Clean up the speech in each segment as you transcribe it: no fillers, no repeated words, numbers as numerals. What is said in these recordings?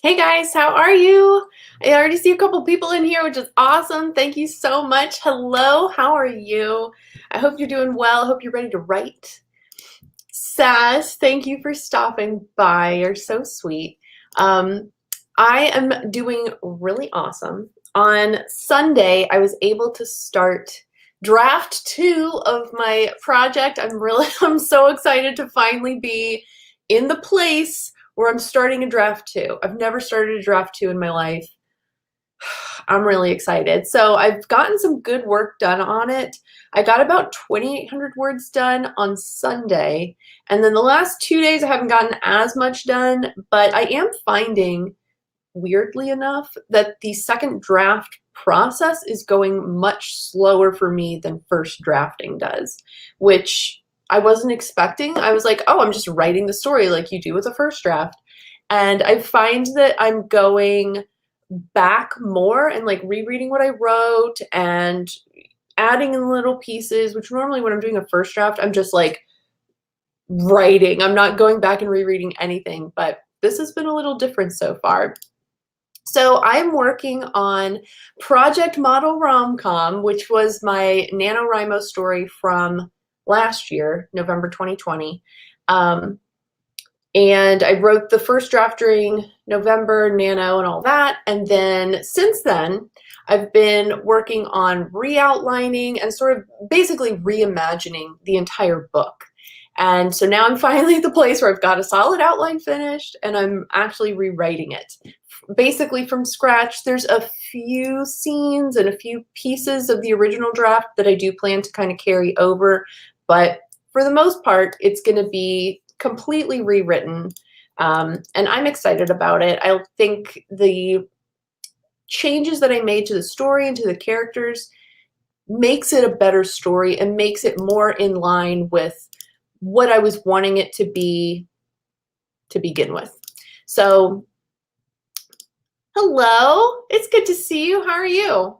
Hey guys, how are you? I already see a couple people in here, which is awesome. Thank you so much. Hello, how are you? I hope you're doing well. I hope you're ready to write. Sass, thank you for stopping by. You're so sweet. Um, I am doing really awesome. On Sunday, I was able to start draft 2 of my project. I'm so excited to finally be in the place where I'm starting a draft 2. I've never started a draft 2 in my life. I'm really excited. So I've gotten some good work done on it. I got about 2,800 words done on Sunday. And then the last 2 days I haven't gotten as much done, but I am finding, weirdly enough, that the second draft process is going much slower for me than first drafting does, which I wasn't expecting. I was like, oh, I'm just writing the story like you do with a first draft. And I find that I'm going back more and like rereading what I wrote and adding in little pieces, which normally when I'm doing a first draft, I'm just like writing. I'm not going back and rereading anything, but this has been a little different so far. So I'm working on Project Model Rom-Com, which was my NaNoWriMo story from last year, November 2020. And I wrote the first draft during November, Nano, and all that. And then since then, I've been working on re-outlining and sort of basically reimagining the entire book. And so now I'm finally at the place where I've got a solid outline finished and I'm actually rewriting it. Basically from scratch. There's a few scenes and a few pieces of the original draft that I do plan to kind of carry over, but for the most part, it's going to be completely rewritten, and I'm excited about it. I think the changes that I made to the story and to the characters makes it a better story and makes it more in line with what I was wanting it to be to begin with. So, hello, it's good to see you. How are you?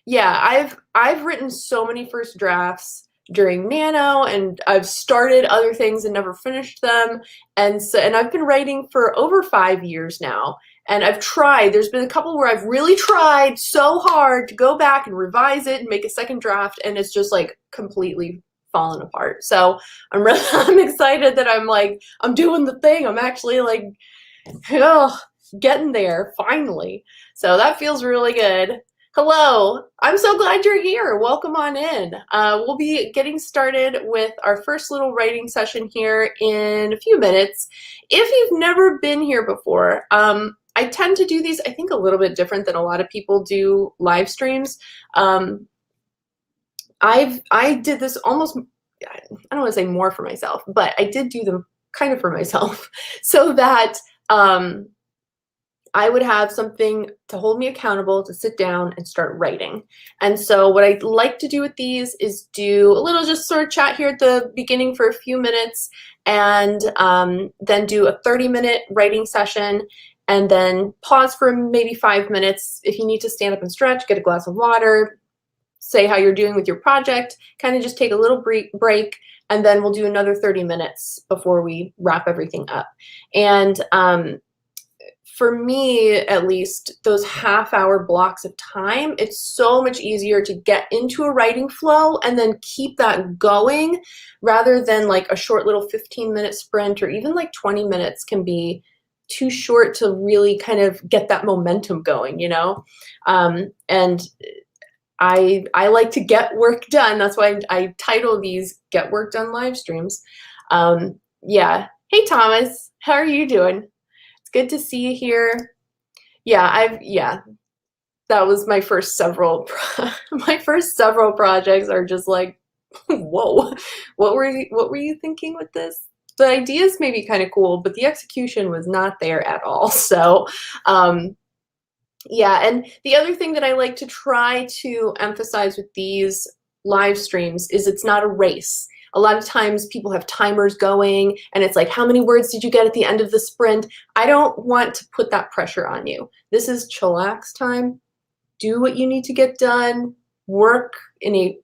Yeah, I've written so many first drafts during Nano, and I've started other things and never finished them. And I've been writing for over 5 years now. And I've tried, there's been a couple where I've really tried so hard to go back and revise it and make a second draft, and it's just like completely fallen apart. So I'm excited that I'm doing the thing. I'm actually like, oh, getting there finally. So that feels really good. Hello, I'm so glad you're here. Welcome on in. We'll be getting started with our first little writing session here in a few minutes. If you've never been here before, I tend to do these, I think, a little bit different than a lot of people do live streams. I did this almost, I don't want to say more for myself, but I did do them kind of for myself so that I would have something to hold me accountable to sit down and start writing. And so what I like to do with these is do a little just sort of chat here at the beginning for a few minutes, and then do a 30-minute writing session, and then pause for maybe 5 minutes. If you need to stand up and stretch, get a glass of water, say how you're doing with your project, kind of just take a little break, and then we'll do another 30 minutes before we wrap everything up. And for me, at least, those half-hour blocks of time, it's so much easier to get into a writing flow and then keep that going rather than like a short little 15-minute sprint, or even like 20 minutes can be too short to really kind of get that momentum going, you know? And I like to get work done. That's why I title these Get Work Done live streams. Yeah. Hey, Thomas, how are you doing? Good to see you here. Yeah, that was my first several projects are just like, whoa, what were you thinking with this? The ideas may be kind of cool, but the execution was not there at all. So yeah, and the other thing that I like to try to emphasize with these live streams is it's not a race. A lot of times people have timers going and it's like, how many words did you get at the end of the sprint? I don't want to put that pressure on you. This is chillax time. Do what you need to get done. Work in a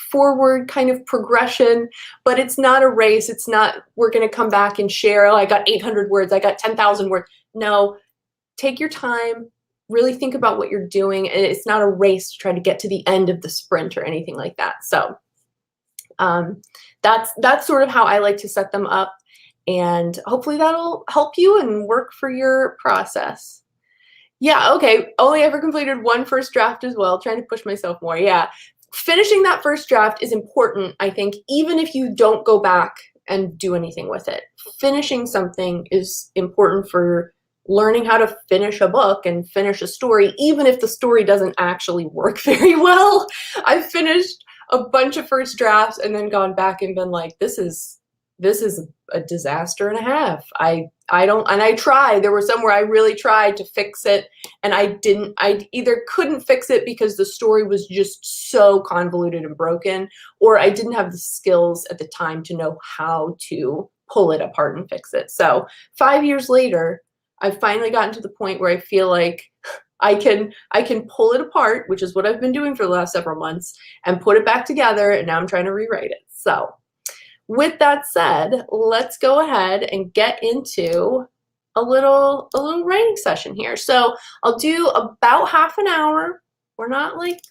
forward kind of progression, but it's not a race. It's not, we're going to come back and share, oh, I got 800 words, I got 10,000 words. No, take your time, really think about what you're doing, and it's not a race to try to get to the end of the sprint or anything like that. So that's sort of how I like to set them up, and hopefully that'll help you and work for your process. Yeah, okay, only ever completed one first draft as well, trying to push myself more. Yeah, finishing that first draft is important, I think, even if you don't go back and do anything with it. Finishing something is important for learning how to finish a book and finish a story, even if the story doesn't actually work very well. I've finished a bunch of first drafts and then gone back and been like, this is a disaster and a half. I don't, and I tried. There were some where I really tried to fix it, and I either couldn't fix it because the story was just so convoluted and broken, or I didn't have the skills at the time to know how to pull it apart and fix it. So 5 years later, I've finally gotten to the point where I feel like I can pull it apart, which is what I've been doing for the last several months, and put it back together, and now I'm trying to rewrite it. So with that said, let's go ahead and get into a little writing session here. So I'll do about half an hour. We're not like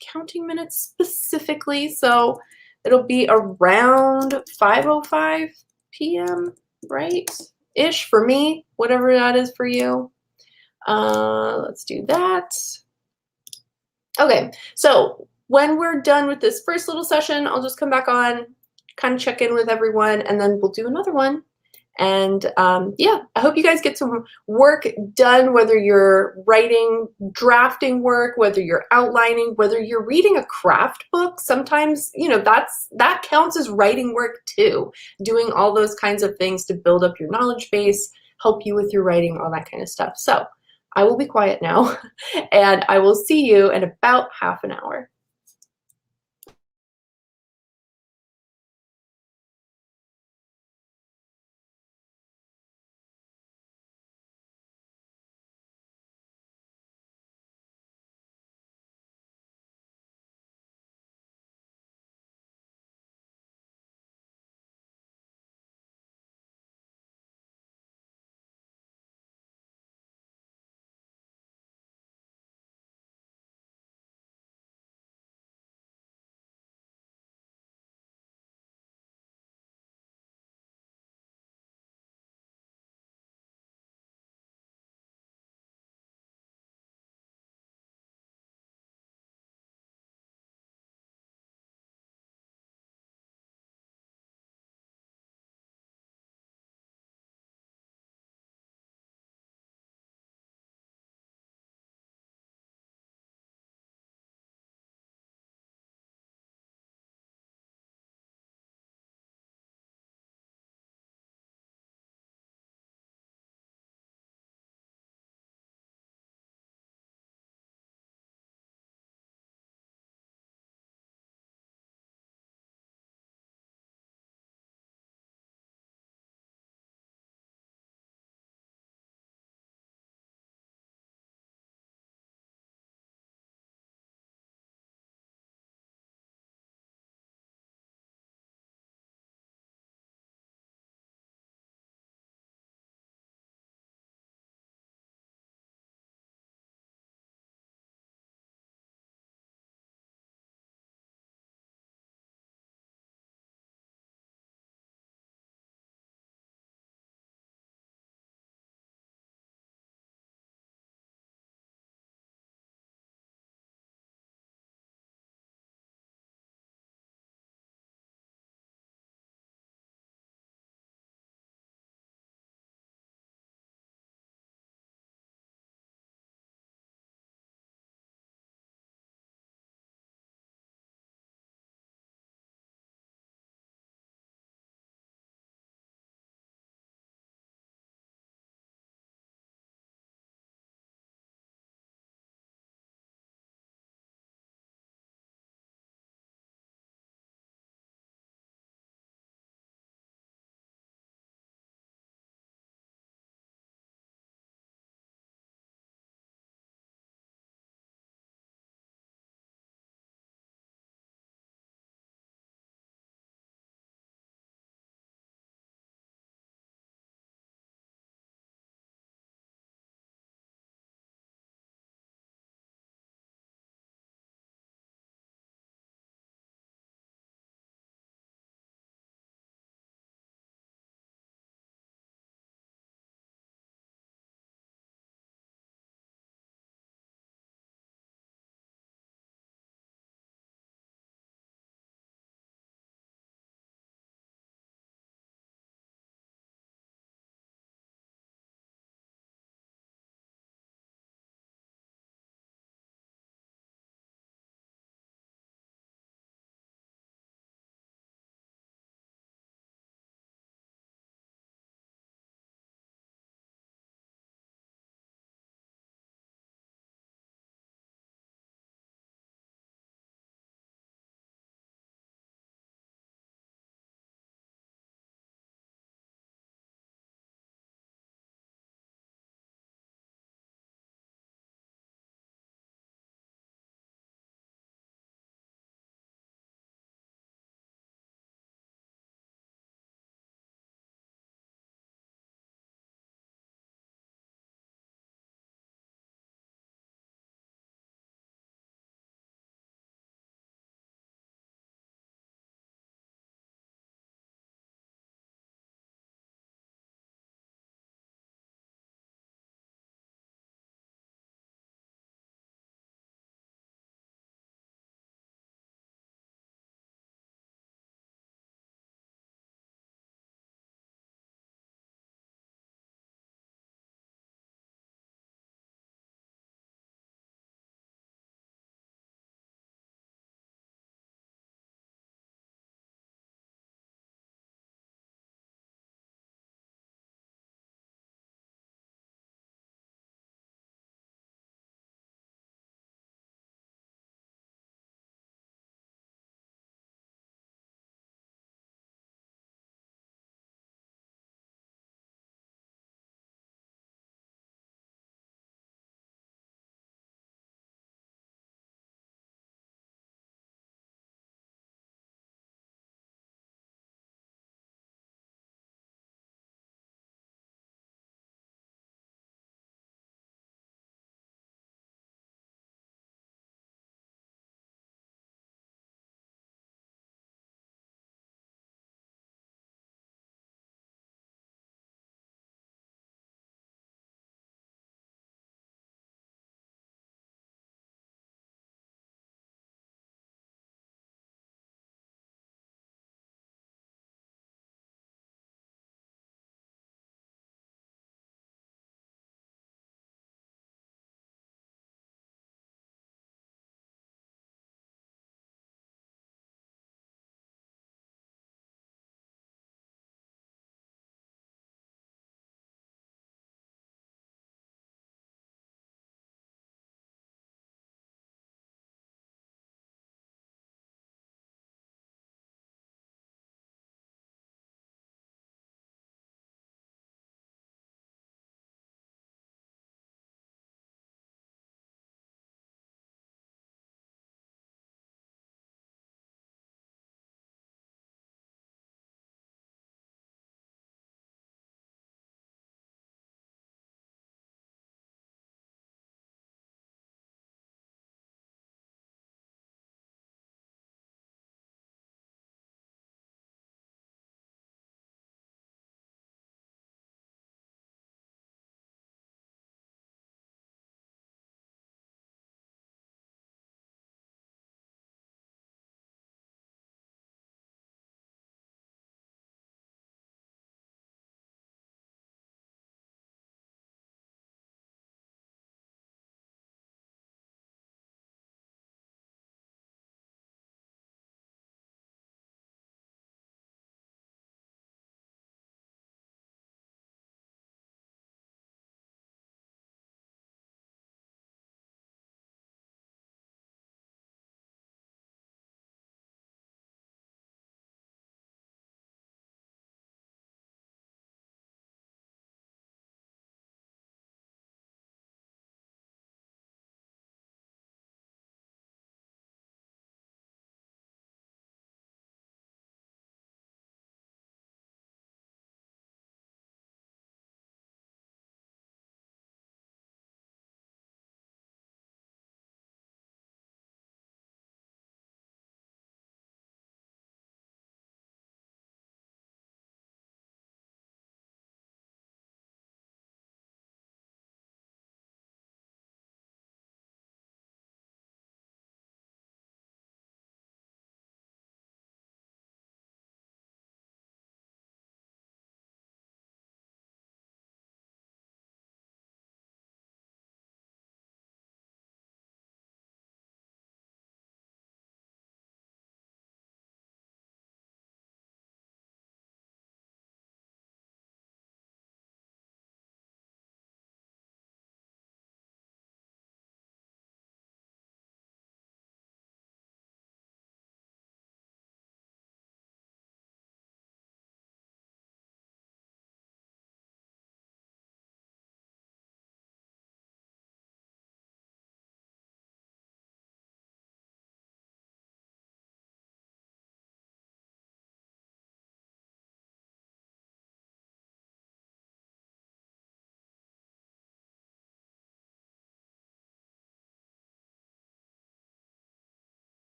counting minutes specifically, so it'll be around 5:05 p.m., right? Ish for me, whatever that is for you. Let's do that. Okay, so when we're done with this first little session, I'll just come back on, kind of check in with everyone, and then we'll do another one. And yeah, I hope you guys get some work done, whether you're writing, drafting work, whether you're outlining, whether you're reading a craft book. Sometimes, you know, that counts as writing work too. Doing all those kinds of things to build up your knowledge base, help you with your writing, all that kind of stuff. So I will be quiet now, and I will see you in about half an hour.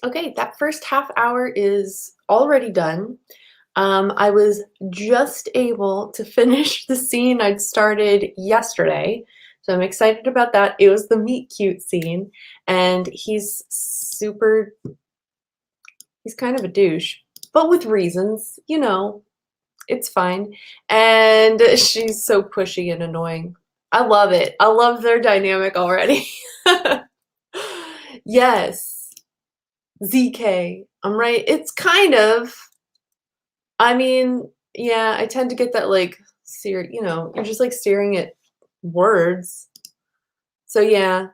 Okay, that first half hour is already done. I was just able to finish the scene I'd started yesterday, so I'm excited about that. It was the meet cute scene, and he's kind of a douche, but with reasons, you know, it's fine. And she's so pushy and annoying. I love it. I love their dynamic already. Yes, ZK. I'm right. It's kind of, I mean, yeah, I tend to get that like you know, you're just like staring at words. So yeah,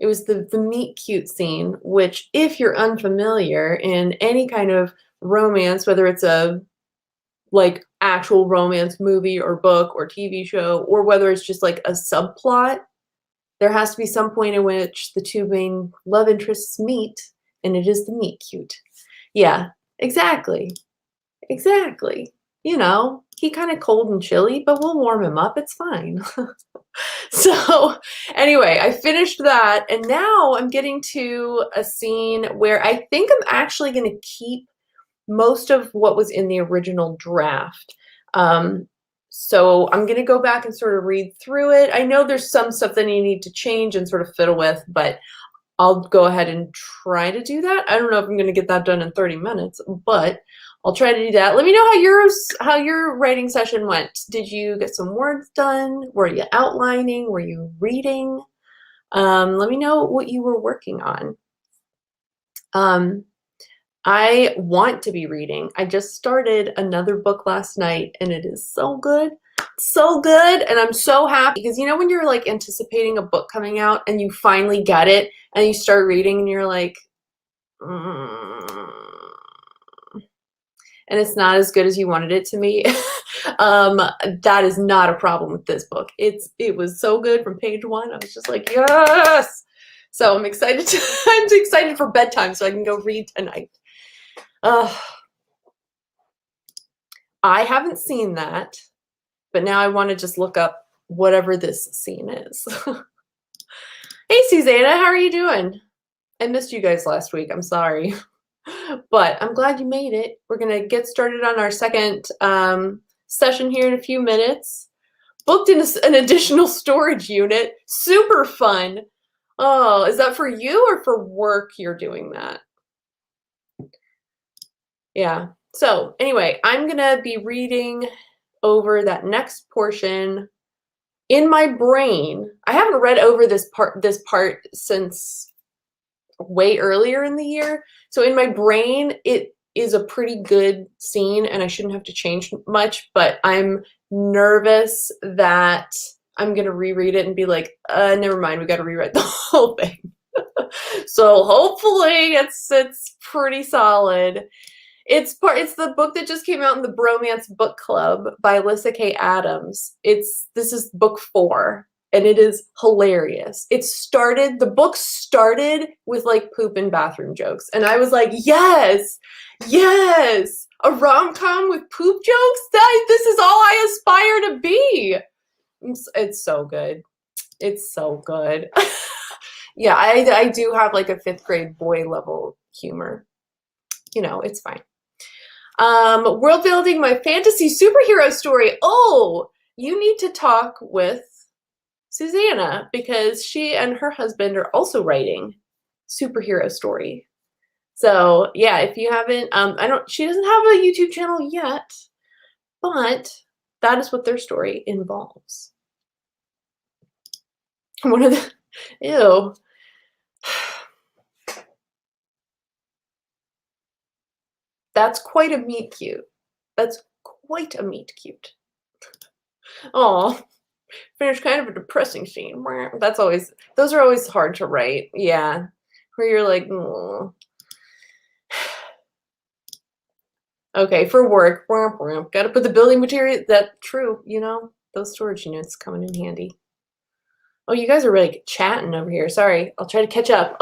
it was the meet cute scene, which if you're unfamiliar in any kind of romance, whether it's a like actual romance movie or book or TV show, or whether it's just like a subplot, there has to be some point in which the two main love interests meet, and it is the meet cute. Yeah, exactly. Exactly. You know, he kind of cold and chilly, but we'll warm him up. It's fine. So, anyway, I finished that, and now I'm getting to a scene where I think I'm actually going to keep most of what was in the original draft. Um, so I'm going to go back and sort of read through it. I know there's some stuff that you need to change and sort of fiddle with, but I'll go ahead and try to do that. I don't know if I'm going to get that done in 30 minutes, but I'll try to do that. Let me know how your writing session went. Did you get some words done? Were you outlining? Were you reading? Let me know what you were working on. I want to be reading. I just started another book last night, and it is so good. So good, and I'm so happy because you know when you're like anticipating a book coming out and you finally get it and you start reading and you're like, and it's not as good as you wanted it to be. That is not a problem with this book. It was so good from page one. I was just like, yes. So I'm excited. I'm excited for bedtime so I can go read tonight. I haven't seen that, but now I want to just look up whatever this scene is. Hey, Susanna, how are you doing? I missed you guys last week. I'm sorry. But I'm glad you made it. We're going to get started on our second session here in a few minutes. Booked in an additional storage unit. Super fun. Oh, is that for you or for work you're doing that? Yeah. So anyway, I'm going to be reading over that next portion in my brain. I haven't read over this part since way earlier in the year. So in my brain, it is a pretty good scene and I shouldn't have to change much, but I'm nervous that I'm going to reread it and be like, never mind, we got to rewrite the whole thing. So hopefully it's pretty solid. It's the book that just came out in the Bromance Book Club by Alyssa K. Adams. This is book 4. And it is hilarious. The book started with like poop and bathroom jokes. And I was like, yes, a rom-com with poop jokes? This is all I aspire to be. It's so good. It's so good. Yeah, I do have like a 5th grade boy level humor. You know, it's fine. World building my fantasy superhero story. Oh, you need to talk with Susanna, because she and her husband are also writing superhero story. So yeah, if you haven't, she doesn't have a YouTube channel yet, but that is what their story involves. One of the, ew. That's quite a meet cute. That's quite a meet cute. Oh. Finished kind of a depressing scene. Those are always hard to write. Yeah. Where you're like, oh. Okay, for work. Gotta put the building material. That's true, you know, those storage units coming in handy. Oh, you guys are really chatting over here. Sorry. I'll try to catch up.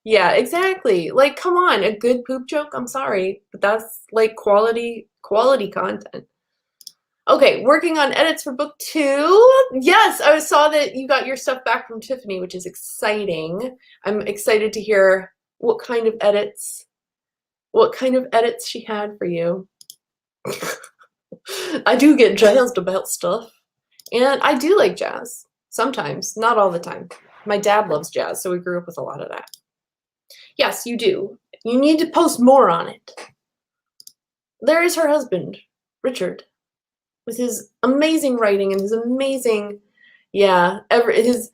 Yeah, exactly. Like, come on, a good poop joke. I'm sorry, but that's like quality content. Okay, working on edits for book 2. Yes, I saw that you got your stuff back from Tiffany, which is exciting. I'm excited to hear what kind of edits she had for you. I do get jazzed about stuff. And I do like jazz. Sometimes, not all the time. My dad loves jazz, so we grew up with a lot of that. Yes, you do. You need to post more on it. There is her husband, Richard, with his amazing writing and his amazing, his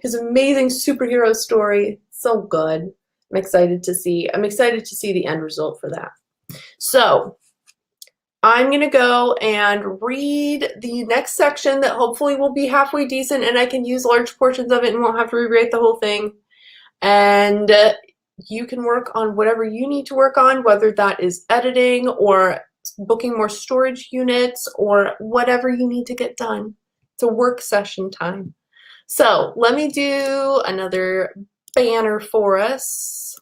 his amazing superhero story. So good. I'm excited to see the end result for that. So I'm going to go and read the next section that hopefully will be halfway decent and I can use large portions of it and won't have to rewrite the whole thing. And you can work on whatever you need to work on, whether that is editing or booking more storage units or whatever you need to get done. It's a work session time. So let me do another banner for us.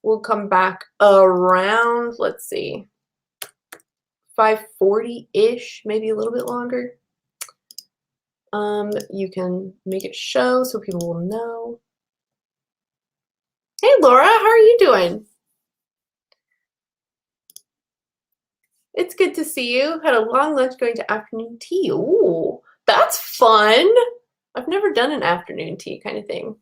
We'll come back around, let's see, 5:40-ish, maybe a little bit longer. You can make it show so people will know. Hey Laura, how are you doing? It's good to see you. Had a long lunch going to afternoon tea. Ooh, that's fun. I've never done an afternoon tea kind of thing.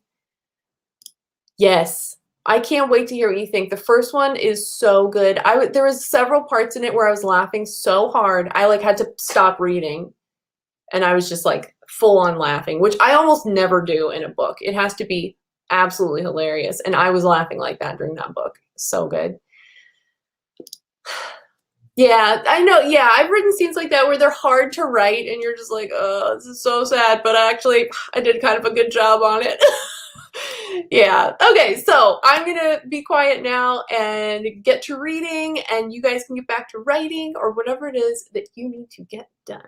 Yes, I can't wait to hear what you think. The first one is so good. There was several parts in it where I was laughing so hard. I like had to stop reading and I was just like full on laughing, which I almost never do in a book. It has to be absolutely hilarious. And I was laughing like that during that book. So good. Yeah, I know. Yeah, I've written scenes like that where they're hard to write and you're just like, oh, this is so sad. But actually, I did kind of a good job on it. Yeah. Okay, so I'm going to be quiet now and get to reading, and you guys can get back to writing or whatever it is that you need to get done.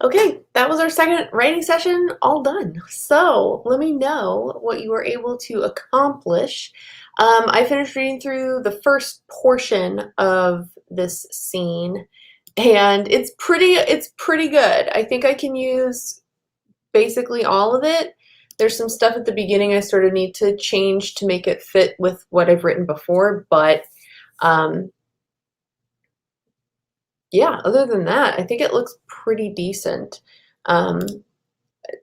Okay, that was our second writing session all done. So let me know what you were able to accomplish. I finished reading through the first portion of this scene, and it's pretty good. I think I can use basically all of it. There's some stuff at the beginning I sort of need to change to make it fit with what I've written before, but yeah, other than that, I think it looks pretty decent.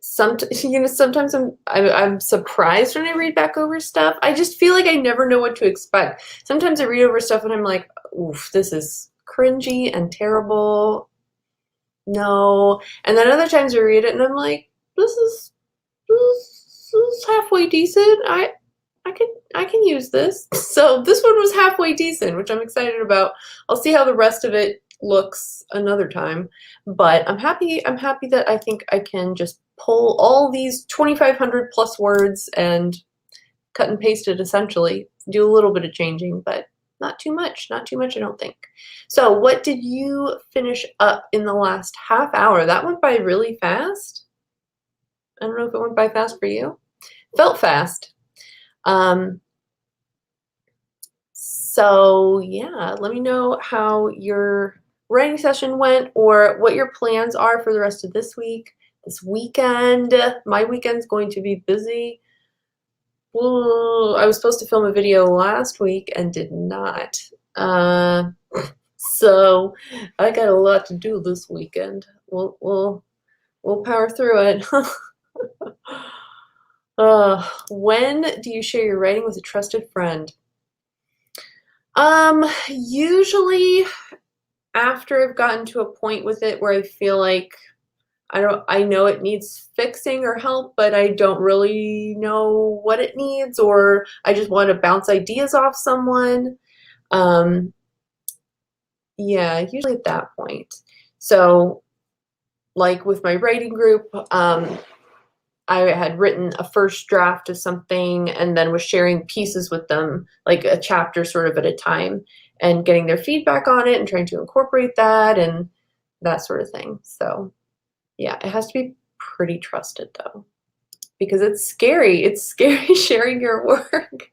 Sometimes I'm surprised when I read back over stuff. I just feel like I never know what to expect. Sometimes I read over stuff and I'm like, oof, this is cringy and terrible. No. And then other times I read it and I'm like, this is halfway decent. I can use this. So this one was halfway decent, which I'm excited about. I'll see how the rest of it looks another time. But I'm happy that I think I can just pull all these 2,500 plus words and cut and paste it essentially. Do a little bit of changing, but not too much. Not too much, I don't think. So what did you finish up in the last half hour? That went by really fast. I don't know if it went by fast for you. Felt fast. So yeah, let me know how your writing session went or what your plans are for the rest of this week, this weekend. My weekend's going to be busy. Ooh, I was supposed to film a video last week and did not. So I got a lot to do this weekend. We'll power through it. When do you share your writing with a trusted friend? Usually after I've gotten to a point with it where I feel like I know it needs fixing or help, but I don't really know what it needs, or I just want to bounce ideas off someone. Yeah, usually at that point. So like with my writing group, I had written a first draft of something and then was sharing pieces with them, like a chapter sort of at a time, and getting their feedback on it and trying to incorporate that and that sort of thing. So yeah, it has to be pretty trusted though, because it's scary. It's scary sharing your work.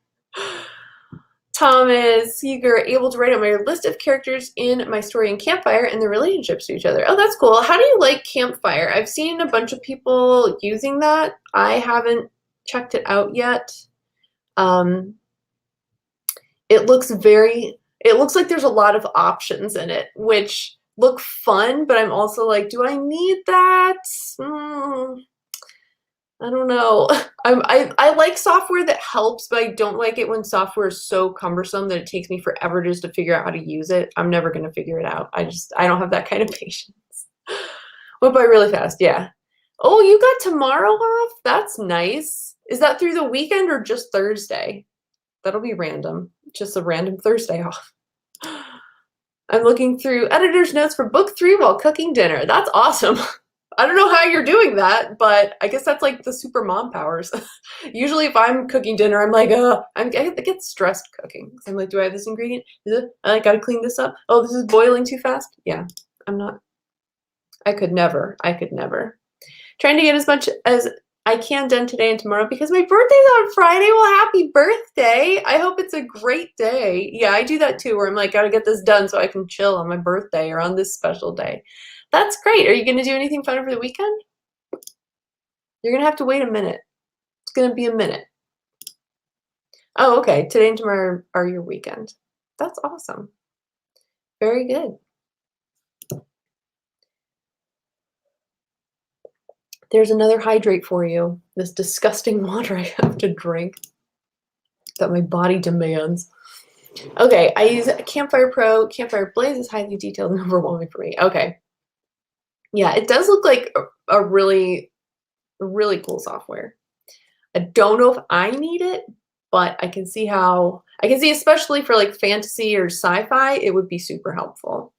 Thomas, you're able to write out my list of characters in my story in Campfire and their relationships to each other. Oh, that's cool. How do you like Campfire? I've seen a bunch of people using that. I haven't checked it out yet. It looks like there's a lot of options in it, which look fun, but I'm also like, do I need that? I don't know. I like software that helps, but I don't like it when software is so cumbersome that it takes me forever just to figure out how to use it. I'm never going to figure it out. I don't have that kind of patience. Went by really fast, yeah. Oh, you got tomorrow off? That's nice. Is that through the weekend or just Thursday? That'll be random. Just a random Thursday off. I'm looking through editor's notes for book 3 while cooking dinner. That's awesome. I don't know how you're doing that, but I guess that's like the super mom powers. Usually if I'm cooking dinner, I'm like, I get stressed cooking. I'm like, do I have this ingredient? I gotta clean this up. Oh, this is boiling too fast? Yeah, I could never. Trying to get as much as I can done today and tomorrow because my birthday's on Friday. Well, happy birthday. I hope it's a great day. Yeah, I do that too, where I'm like, gotta get this done so I can chill on my birthday or on this special day. That's great. Are you going to do anything fun over the weekend? You're going to have to wait a minute. It's going to be a minute. Oh, okay. Today and tomorrow are your weekend. That's awesome. Very good. There's another hydrate for you. This disgusting water I have to drink that my body demands. Okay, I use Campfire Pro. Campfire Blaze is highly detailed and overwhelming for me. Okay. Yeah, it does look like a really cool software. I don't know if I need it, but I can see especially for like fantasy or sci-fi, it would be super helpful.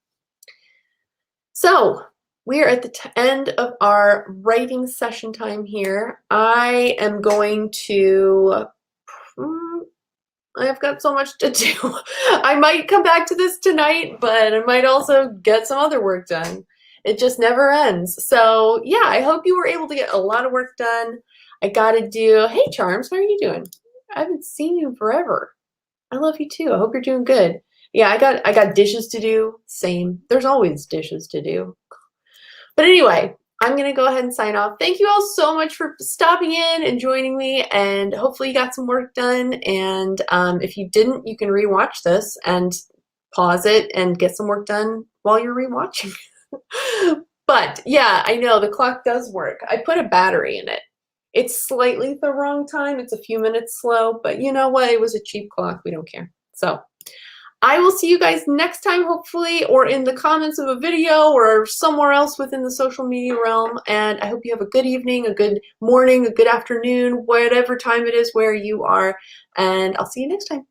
So we are at the end of our writing session time here. I am going to, I've got so much to do. I might come back to this tonight, but I might also get some other work done. It just never ends. So yeah, I hope you were able to get a lot of work done. I gotta do, hey Charms, how are you doing? I haven't seen you in forever. I love you too. I hope you're doing good. Yeah, I got dishes to do. Same. There's always dishes to do. But anyway, I'm going to go ahead and sign off. Thank you all so much for stopping in and joining me, and hopefully you got some work done. And if you didn't, you can rewatch this and pause it and get some work done while you're rewatching. But yeah, I know the clock does work. I put a battery in it. It's slightly the wrong time. It's a few minutes slow, but you know what? It was a cheap clock. We don't care. So I will see you guys next time, hopefully, or in the comments of a video or somewhere else within the social media realm. And I hope you have a good evening, a good morning, a good afternoon, whatever time it is where you are. And I'll see you next time.